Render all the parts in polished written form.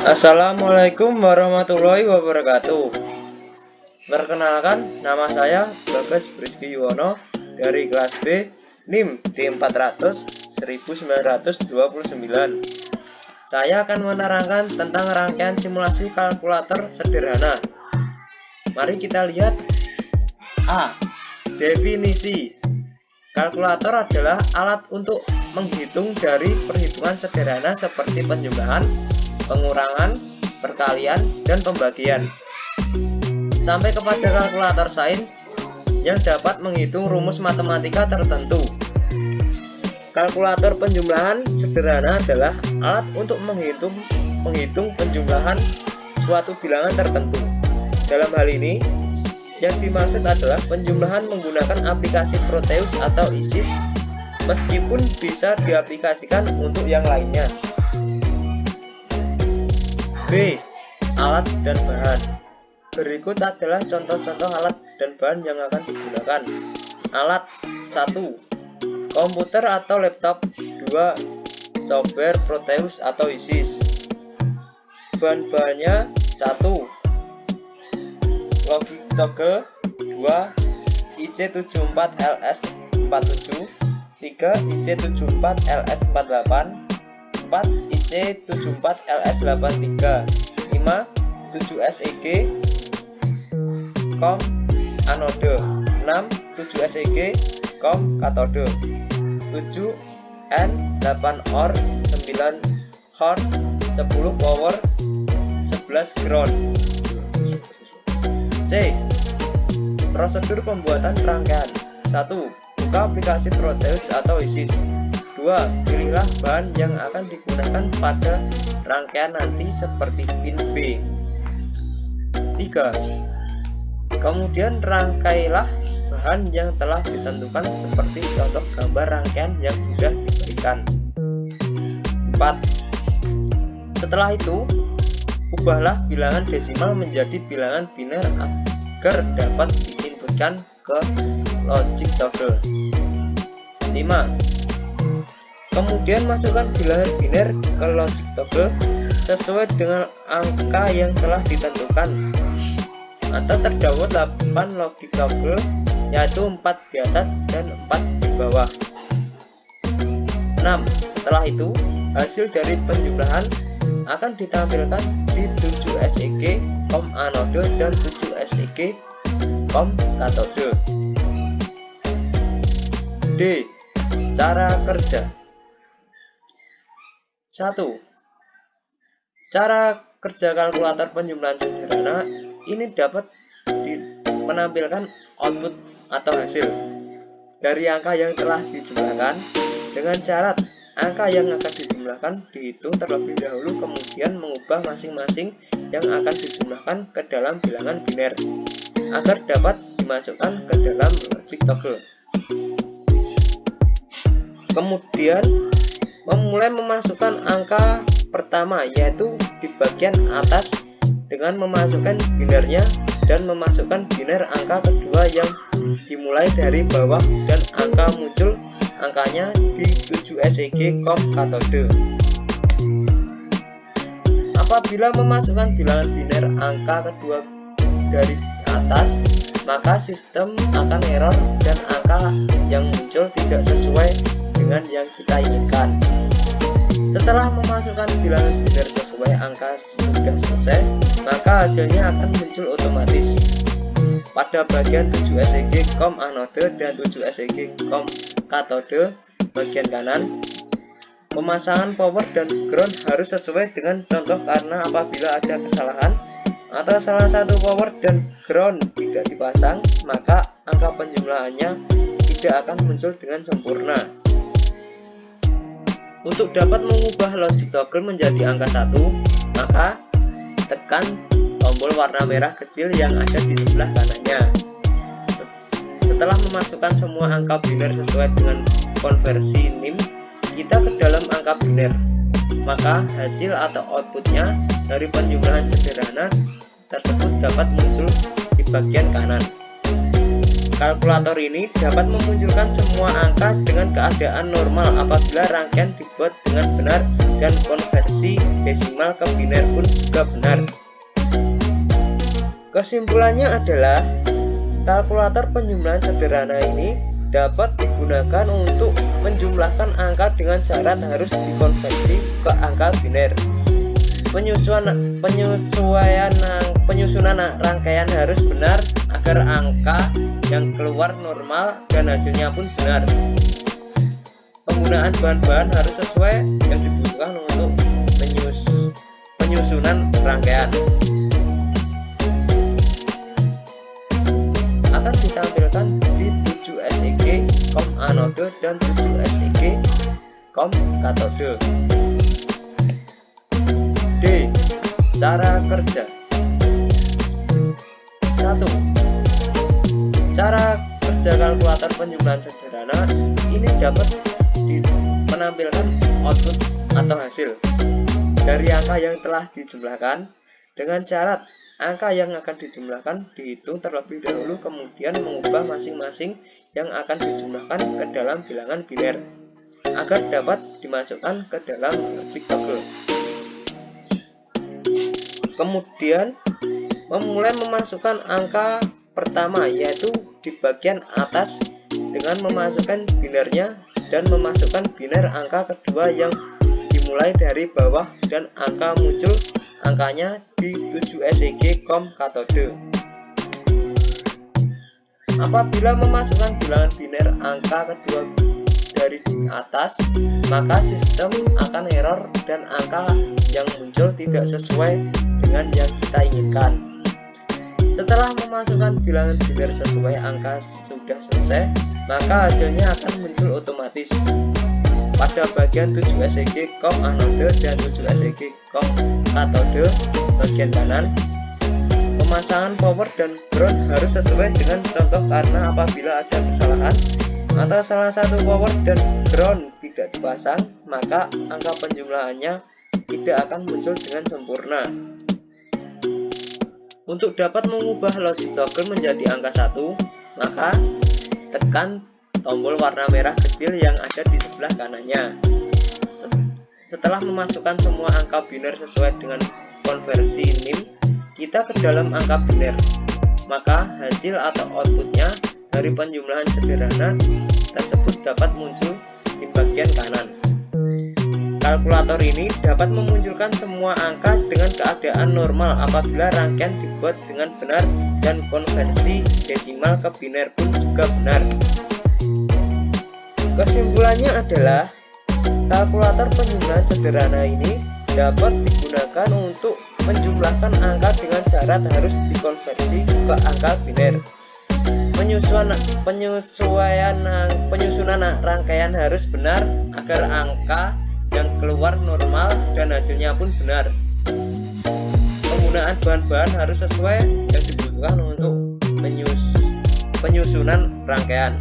Assalamualaikum warahmatullahi wabarakatuh. Perkenalkan, nama saya Bagas Rizky Yuwono dari kelas B NIM D400 1929. Saya akan menerangkan tentang rangkaian simulasi kalkulator sederhana. Mari kita lihat. A. Definisi. Kalkulator adalah alat untuk menghitung dari perhitungan sederhana seperti penjumlahan, pengurangan, perkalian, dan pembagian, sampai kepada kalkulator sains yang dapat menghitung rumus matematika tertentu. Kalkulator penjumlahan sederhana adalah alat untuk menghitung penjumlahan suatu bilangan tertentu. Dalam hal ini, yang dimaksud adalah penjumlahan menggunakan aplikasi Proteus atau ISIS, meskipun bisa diaplikasikan untuk yang lainnya. B. Alat dan bahan. Berikut adalah contoh-contoh alat dan bahan yang akan digunakan. Alat 1. Komputer atau laptop. 2. Software Proteus atau ISIS. Bahan-bahannya 1. Logic toggle. 2. IC74LS47. 3. IC74LS48. 4. IC74LS83. 5. 7SEG COM anode. 6. 7SEG COM katode. 7 N 8 OR 9 HOR 10 power 11 ground. C. Prosedur pembuatan rangkaian. 1. Buka aplikasi Proteus atau ISIS. 2. Pilihlah bahan yang akan digunakan pada rangkaian nanti seperti pin B. 3. Kemudian rangkailah bahan yang telah ditentukan seperti contoh gambar rangkaian yang sudah diberikan. 4. Setelah itu, ubahlah bilangan desimal menjadi bilangan biner agar dapat diinputkan ke logic toggle. 5. Kemudian masukkan bilangan biner ke logic toggle sesuai dengan angka yang telah ditentukan, atau terdapat 8 logic toggle, yaitu 4 di atas dan 4 di bawah. 6. Setelah itu, hasil dari penjumlahan akan ditampilkan di 7SEG COM anode dan 7SEG COM katode. D. Cara kerja. 1. Cara kerja kalkulator penjumlahan sederhana ini dapat menampilkan output atau hasil dari angka yang telah dijumlahkan dengan syarat angka yang akan dijumlahkan dihitung terlebih dahulu, kemudian mengubah masing-masing yang akan dijumlahkan ke dalam bilangan biner agar dapat dimasukkan ke dalam logic toggle. Kemudian memulai memasukkan angka pertama, yaitu di bagian atas dengan memasukkan binernya dan memasukkan biner angka kedua yang dimulai dari bawah dan angka muncul angkanya di 7SEG COM katode. Apabila memasukkan bilangan biner angka kedua dari atas, maka sistem akan error dan angka yang muncul tidak sesuai dengan yang kita inginkan. Setelah memasukkan bilangan biner sesuai angka sudah selesai, maka hasilnya akan muncul otomatis pada bagian 7SEG COM anode dan 7SEG COM katode bagian kanan. Pemasangan power dan ground harus sesuai dengan contoh, karena apabila ada kesalahan atau salah satu power dan ground tidak dipasang, maka angka penjumlahannya tidak akan muncul dengan sempurna. Untuk dapat mengubah logic toggle menjadi angka 1, maka tekan tombol warna merah kecil yang ada di sebelah kanannya. Setelah memasukkan semua angka biner sesuai dengan konversi NIM kita ke dalam angka biner, maka hasil atau outputnya dari penjumlahan sederhana tersebut dapat muncul di bagian kanan. Kalkulator ini dapat memunculkan semua angka dengan keadaan normal apabila rangkaian dibuat dengan benar dan konversi desimal ke biner pun juga benar. Kesimpulannya adalah kalkulator penjumlahan sederhana ini dapat digunakan untuk menjumlahkan angka dengan syarat harus dikonversi ke angka biner. Penyusunan rangkaian harus benar agar angka yang keluar normal dan hasilnya pun benar. Penggunaan bahan-bahan harus sesuai yang dibutuhkan untuk penyusunan rangkaian. Akan ditampilkan di 7 SEG COM anode dan 7 SEG COM katode. D. Cara kerja. 1. Cara kerja kalkulator penjumlahan sederhana ini dapat menampilkan output atau hasil dari angka yang telah dijumlahkan dengan syarat angka yang akan dijumlahkan dihitung terlebih dahulu, kemudian mengubah masing-masing yang akan dijumlahkan ke dalam bilangan biner agar dapat dimasukkan ke dalam logic toggle. Kemudian memulai memasukkan angka pertama, yaitu di bagian atas dengan memasukkan binernya dan memasukkan biner angka kedua yang dimulai dari bawah dan angka muncul angkanya di 7 SEG COM katode. Apabila memasukkan bilangan biner angka kedua dari atas, maka sistem akan error dan angka yang muncul tidak sesuai dengan yang kita inginkan. Setelah memasukkan bilangan biner sesuai angka sudah selesai, maka hasilnya akan muncul otomatis. Pada bagian 7 SEG COM anode dan 7 SEG COM katode bagian kanan, pemasangan power dan ground harus sesuai dengan contoh, karena apabila ada kesalahan atau salah satu power dan ground tidak dipasang, maka angka penjumlahannya tidak akan muncul dengan sempurna. Untuk dapat mengubah logic toggle menjadi angka 1, maka tekan tombol warna merah kecil yang ada di sebelah kanannya. Setelah memasukkan semua angka biner sesuai dengan konversi NIM kita ke dalam angka biner, maka hasil atau outputnya dari penjumlahan sederhana tersebut dapat muncul di bagian kanan. Kalkulator ini dapat memunculkan semua angka dengan keadaan normal apabila rangkaian dibuat dengan benar dan konversi desimal ke biner pun juga benar. Kesimpulannya adalah kalkulator penjumlahan sederhana ini dapat digunakan untuk menjumlahkan angka dengan syarat harus dikonversi ke angka biner. Penyusunan rangkaian harus benar agar angka yang keluar normal dan hasilnya pun benar. Penggunaan bahan-bahan harus sesuai yang dibutuhkan untuk penyusunan rangkaian.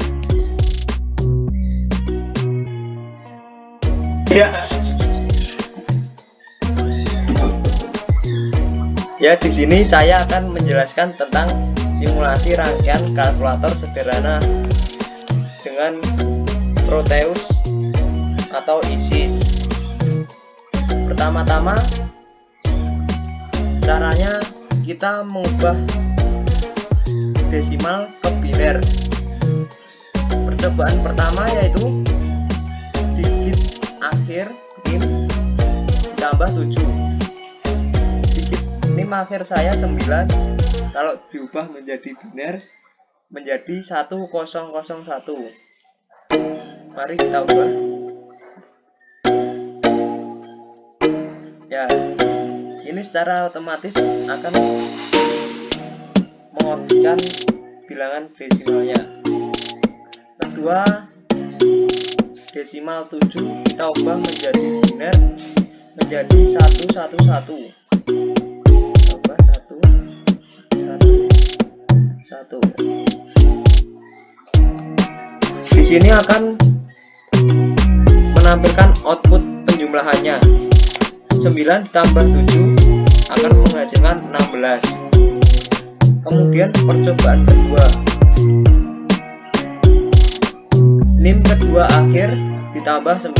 Ya, di sini saya akan menjelaskan tentang simulasi rangkaian kalkulator sederhana dengan Proteus atau ISIS. Pertama-tama caranya kita mengubah desimal ke biner. Percobaan pertama yaitu digit akhir NIM ditambah 7. Digit NIM akhir saya 9, kalau diubah menjadi biner menjadi 1001. Mari kita ubah. Ya, ini secara otomatis akan mengoperasikan bilangan desimalnya. Kedua, desimal 7 kita ubah menjadi biner menjadi 111. Ubah 111. Di sini akan menampilkan output penjumlahannya. 9 ditambah 7 akan menghasilkan 16. Kemudian percobaan kedua, NIM kedua akhir ditambah 9.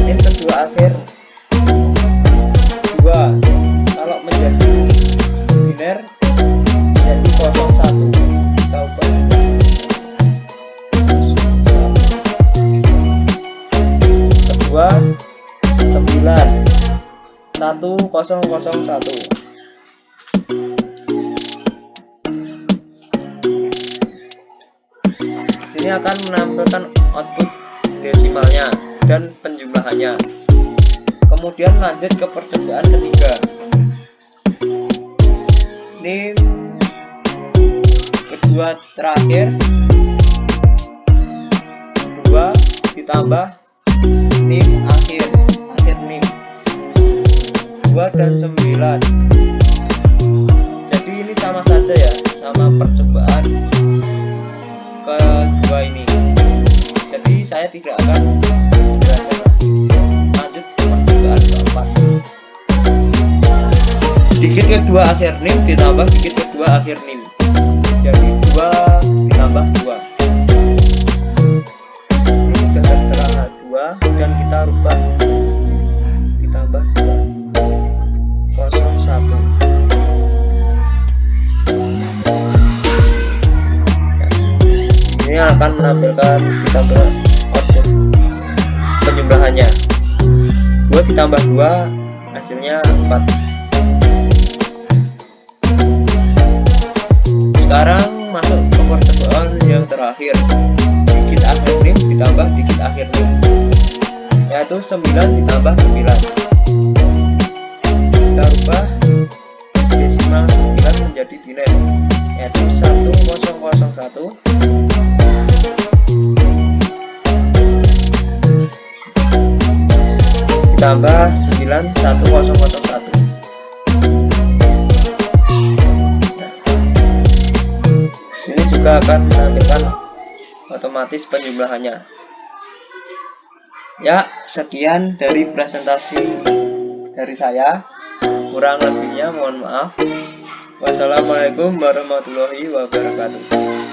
NIM kedua akhir 2 kalau menjadi biner jadi 01. Kita ubah kedua 9 1001. Sini akan menampilkan output desimalnya dan penjumlahannya. Kemudian lanjut ke percobaan ketiga. NIM kedua terakhir 2 ditambah NIM akhir NIM 2 dan 9. Jadi ini sama saja ya, sama percobaan kedua ini. Jadi saya tidak akan belajar lanjut ke percobaan keempat. Dikit kedua akhir NIM ditambah dikit kedua akhir NIM, jadi 2 ditambah 2. Ini sudah tertera 2 dan kita rubah ditambah 2 01. Ini akan menampilkan ditambah output penjumlahannya. 2 ditambah 2 hasilnya 4. Sekarang masuk ke percobaan yang terakhir. Dikit akhir NIM ditambah dikit akhir NIM, yaitu 9 ditambah 9. Kita rubah desimal 9 menjadi biner, yaitu 1001 ditambah 91001. Sini juga akan menampilkan otomatis penjumlahannya. Ya, sekian dari presentasi dari saya. Kurang lebihnya mohon maaf. Wassalamualaikum warahmatullahi wabarakatuh.